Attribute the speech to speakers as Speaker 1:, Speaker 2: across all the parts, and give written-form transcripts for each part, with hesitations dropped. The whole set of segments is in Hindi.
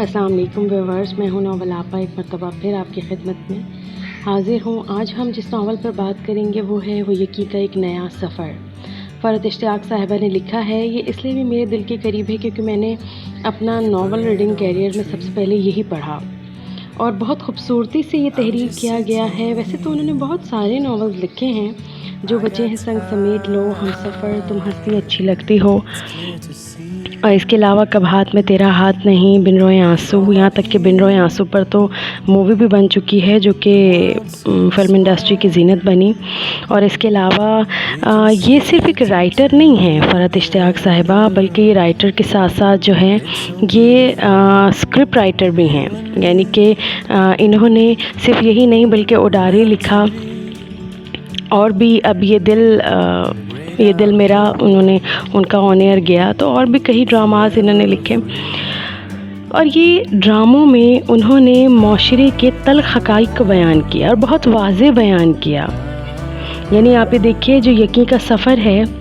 Speaker 1: अस्सलाम वालेकुम व्यूअर्स, मैं हूं नावल आपा एक मरतबा फिर आपकी खिदमत में हाज़िर हूं। आज हम जिस नावल पर बात करेंगे वो है वो यकी का एक नया सफ़र। फ़रत इश्तियाक साहिबा ने लिखा है। ये इसलिए भी मेरे दिल के करीब है क्योंकि मैंने अपना नावल रीडिंग कैरियर में सबसे पहले यही पढ़ा और बहुत खूबसूरती से ये तहरीर किया गया है। वैसे तो उन्होंने बहुत सारे नावल्स लिखे हैं, जो बचे हैं संग समेट लो, हमसफ़र, तुम हंसती अच्छी लगती हो, और इसके अलावा कब हाथ में तेरा हाथ नहीं, बिन रोए आंसू। यहाँ तक कि बिन रोए आंसू पर तो मूवी भी बन चुकी है जो कि फ़िल्म इंडस्ट्री की ज़ीनत बनी। और इसके अलावा ये सिर्फ़ एक राइटर नहीं है फ़रत इश्तियाक साहिबा, बल्कि ये राइटर के साथ साथ जो है ये स्क्रिप्ट राइटर भी हैं। यानी कि इन्होंने सिर्फ़ यही नहीं बल्कि उडारी लिखा, और भी अब ये दिल मेरा उन्होंने उनका ऑन एयर गया, तो और भी कई ड्रामास इन्होंने लिखे। और ये ड्रामों में उन्होंने माशरे के तल्ख़ हक़ाइक़ को बयान किया और बहुत वाज़ेह बयान किया। यानी आप ये देखिए, जो यकी का सफ़र है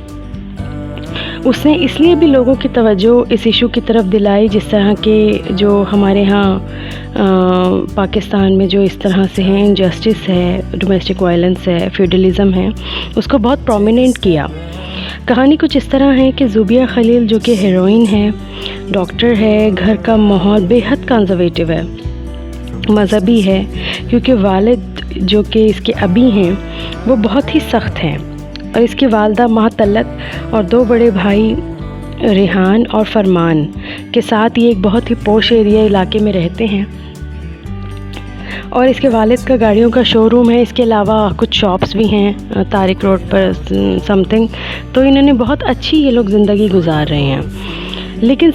Speaker 1: उसने इसलिए भी लोगों की तवज्जो इस इशू की तरफ दिलाई, जिस तरह के जो हमारे यहाँ पाकिस्तान में जो इस तरह से हैं, इनजस्टिस है, डोमेस्टिक वायलेंस है, फ्यूडलिज़म है, उसको बहुत प्रोमिनेंट किया। कहानी कुछ इस तरह है कि ज़ुबिया खलील जो कि हीरोइन है, डॉक्टर है, घर का माहौल बेहद कंज़र्वेटिव है, मज़हबी है, क्योंकि वालिद जो कि इसके अबी हैं वो बहुत ही सख्त हैं, और इसकी वालदा मातल्लत और दो बड़े भाई रेहान और फरमान के साथ ये एक बहुत ही पोश एरिया इलाके में रहते हैं। और इसके वालिद का गाड़ियों का शोरूम है, इसके अलावा कुछ शॉप्स भी हैं तारिक रोड पर समथिंग। तो इन्होंने बहुत अच्छी ये लोग ज़िंदगी गुजार रहे हैं, लेकिन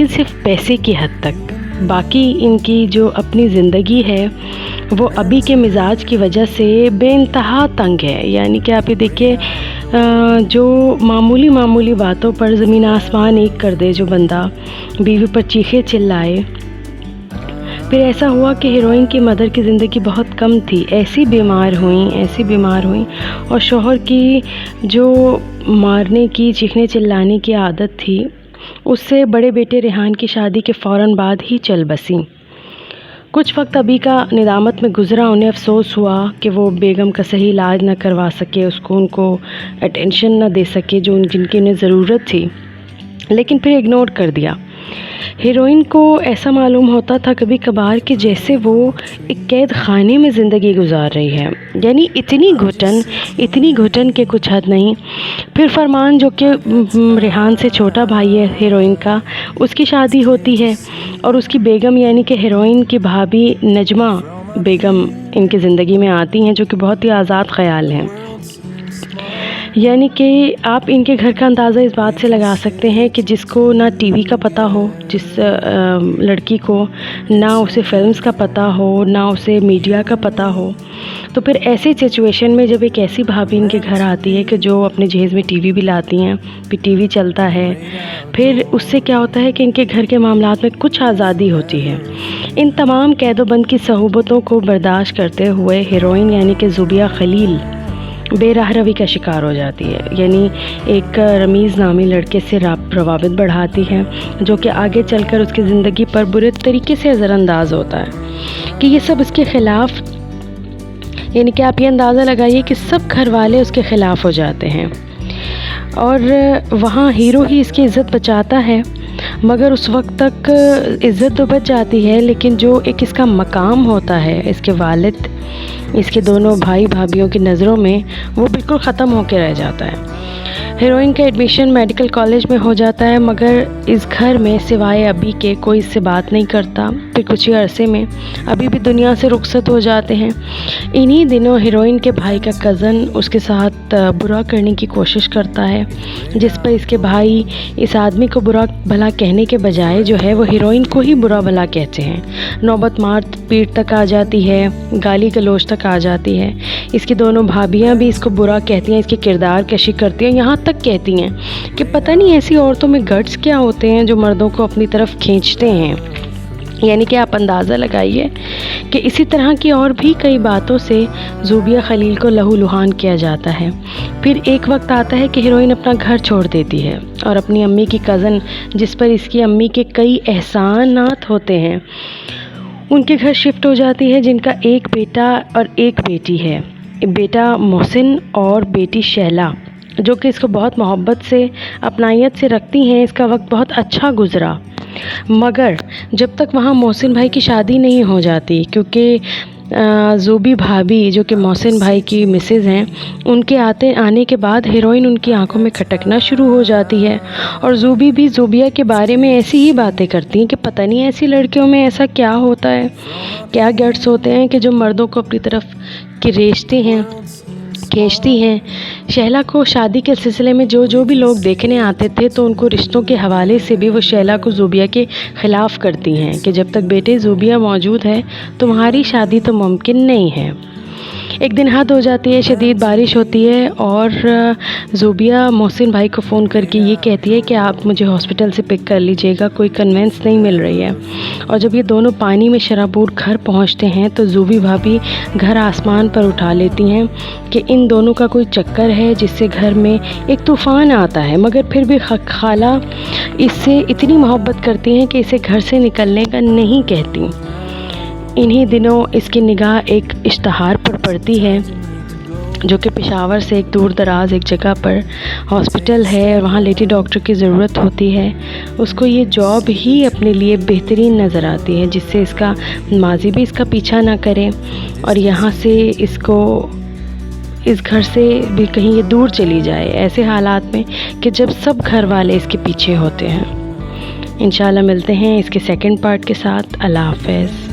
Speaker 1: सिर्फ पैसे की हद तक। बाकी इनकी जो अपनी ज़िंदगी है वो अभी के मिजाज की वजह से बेइंतहा तंग है। यानी कि आप ये देखिए, जो मामूली बातों पर ज़मीन आसमान एक कर दे जो बंदा, बीवी पर चीखे चिल्लाए। फिर ऐसा हुआ कि हीरोइन की मदर की ज़िंदगी बहुत कम थी, ऐसी बीमार हुई, और शौहर की जो मारने की, चीखने चिल्लाने की आदत थी, उससे बड़े बेटे रेहान की शादी के फ़ौरन बाद ही चल बसी। कुछ वक्त अभी का निदामत में गुज़रा, उन्हें अफसोस हुआ कि वो बेगम का सही इलाज न करवा सके, उनको अटेंशन न दे सके जो जिनकी उन्हें ज़रूरत थी, लेकिन फिर इग्नोर कर दिया। हीरोइन को ऐसा मालूम होता था कभी कभार कि जैसे वो एक कैद खाने में ज़िंदगी गुजार रही है, यानी इतनी घुटन के कुछ हद नहीं। फिर फरमान जो कि रेहान से छोटा भाई है हीरोइन का, उसकी शादी होती है, और उसकी बेगम यानी कि हीरोइन की भाभी नजमा बेगम इनकी ज़िंदगी में आती हैं, जो कि बहुत ही आज़ाद ख़याल हैं। यानी कि आप इनके घर का अंदाज़ा इस बात से लगा सकते हैं कि जिसको ना टीवी का पता हो, जिस लड़की को ना उसे फिल्म्स का पता हो, ना उसे मीडिया का पता हो, तो फिर ऐसी सिचुएशन में जब एक ऐसी भाभी इनके घर आती है कि जो अपने जहेज़ में टीवी भी लाती हैं, फिर टीवी चलता है, फिर उससे क्या होता है कि इनके घर के मामलात में कुछ आज़ादी होती है। इन तमाम कैदोबंद की सहूबतों को बर्दाश्त करते हुए हीरोइन यानी कि ज़ुबिया खलील बेराह रवी का शिकार हो जाती है। यानी एक रमीज़ नामी लड़के से रवाबित बढ़ाती है, जो कि आगे चलकर उसकी ज़िंदगी पर बुरे तरीके से नज़रअंदाज होता है कि ये सब इसके ख़िलाफ़, यानी कि आप ये अंदाज़ा लगाइए कि सब घर वाले उसके ख़िलाफ़ हो जाते हैं, और वहाँ हीरो ही इसकी इज़्ज़त बचाता है। मगर उस वक्त तक इज़्ज़त तो बच जाती है, लेकिन जो एक इसका मकाम होता है इसके वालिद, इसके दोनों भाई भाभीयों की नज़रों में, वो बिल्कुल ख़त्म होकर रह जाता है। हीरोइन का एडमिशन मेडिकल कॉलेज में हो जाता है, मगर इस घर में सिवाय अभी के कोई इससे बात नहीं करता। फिर कुछ ही अरसे में अभी भी दुनिया से रुखसत हो जाते हैं। इन्हीं दिनों हीरोइन के भाई का कज़न उसके साथ बुरा करने की कोशिश करता है, जिस पर इसके भाई इस आदमी को बुरा भला कहने के बजाय जो है वो हीरोइन को ही बुरा भला कहते हैं। नौबत मार पीट तक आ जाती है, गाली गलौज तक आ जाती है। इसकी दोनों भाभियाँ भी इसको बुरा कहती हैं, इसकी किरदार कशी करती हैं, यहाँ तक कहती हैं कि पता नहीं ऐसी औरतों में गट्स क्या होते हैं जो मर्दों को अपनी तरफ खींचते हैं। यानी कि आप अंदाज़ा लगाइए कि इसी तरह की और भी कई बातों से ज़ूबिया खलील को लहूलुहान किया जाता है। फिर एक वक्त आता है कि हीरोइन अपना घर छोड़ देती है और अपनी अम्मी की कज़न, जिस पर इसकी अम्मी के कई एहसानात होते हैं, उनके घर शिफ्ट हो जाती है, जिनका एक बेटा और एक बेटी है। बेटा मोहसिन और बेटी शैला, जो कि इसको बहुत मोहब्बत से अपनायत से रखती हैं। इसका वक्त बहुत अच्छा गुज़रा, मगर जब तक वहाँ मोहसिन भाई की शादी नहीं हो जाती, क्योंकि ज़ूबी भाभी जो कि मोहसिन भाई की मिसेज़ हैं, उनके आने के बाद हीरोइन उनकी आंखों में खटकना शुरू हो जाती है। और ज़ूबी भी ज़ूबिया के बारे में ऐसी ही बातें करती हैं कि पता नहीं ऐसी लड़कियों में ऐसा क्या होता है, क्या गट्स होते हैं कि जो मर्दों को अपनी तरफ खींचती हैं। शैला को शादी के सिलसिले में जो भी लोग देखने आते थे, तो उनको रिश्तों के हवाले से भी वो शैला को ज़ूबिया के ख़िलाफ़ करती हैं कि जब तक बेटे ज़ूबिया मौजूद है तुम्हारी शादी तो मुमकिन नहीं है। एक दिन हद हो जाती है, शदीद बारिश होती है और ज़ूबिया मोहसिन भाई को फ़ोन करके ये कहती है कि आप मुझे हॉस्पिटल से पिक कर लीजिएगा, कोई कन्वेंस नहीं मिल रही है। और जब ये दोनों पानी में शराबूर घर पहुंचते हैं तो ज़ूबी भाभी घर आसमान पर उठा लेती हैं कि इन दोनों का कोई चक्कर है, जिससे घर में एक तूफ़ान आता है। मगर फिर भी खाला इससे इतनी मोहब्बत करती हैं कि इसे घर से निकलने का नहीं कहती। इन्हीं दिनों इसकी निगाह एक इश्तहार पर पड़ती है, जो कि पेशावर से एक दूर दराज एक जगह पर हॉस्पिटल है, वहाँ लेडी डॉक्टर की ज़रूरत होती है। उसको ये जॉब ही अपने लिए बेहतरीन नज़र आती है, जिससे इसका माजी भी इसका पीछा ना करे और यहाँ से इसको इस घर से भी कहीं ये दूर चली जाए, ऐसे हालात में कि जब सब घर वाले इसके पीछे होते हैं। इंशाल्लाह मिलते हैं इसके सेकंड पार्ट के साथ। अल्लाह हाफ़िज़।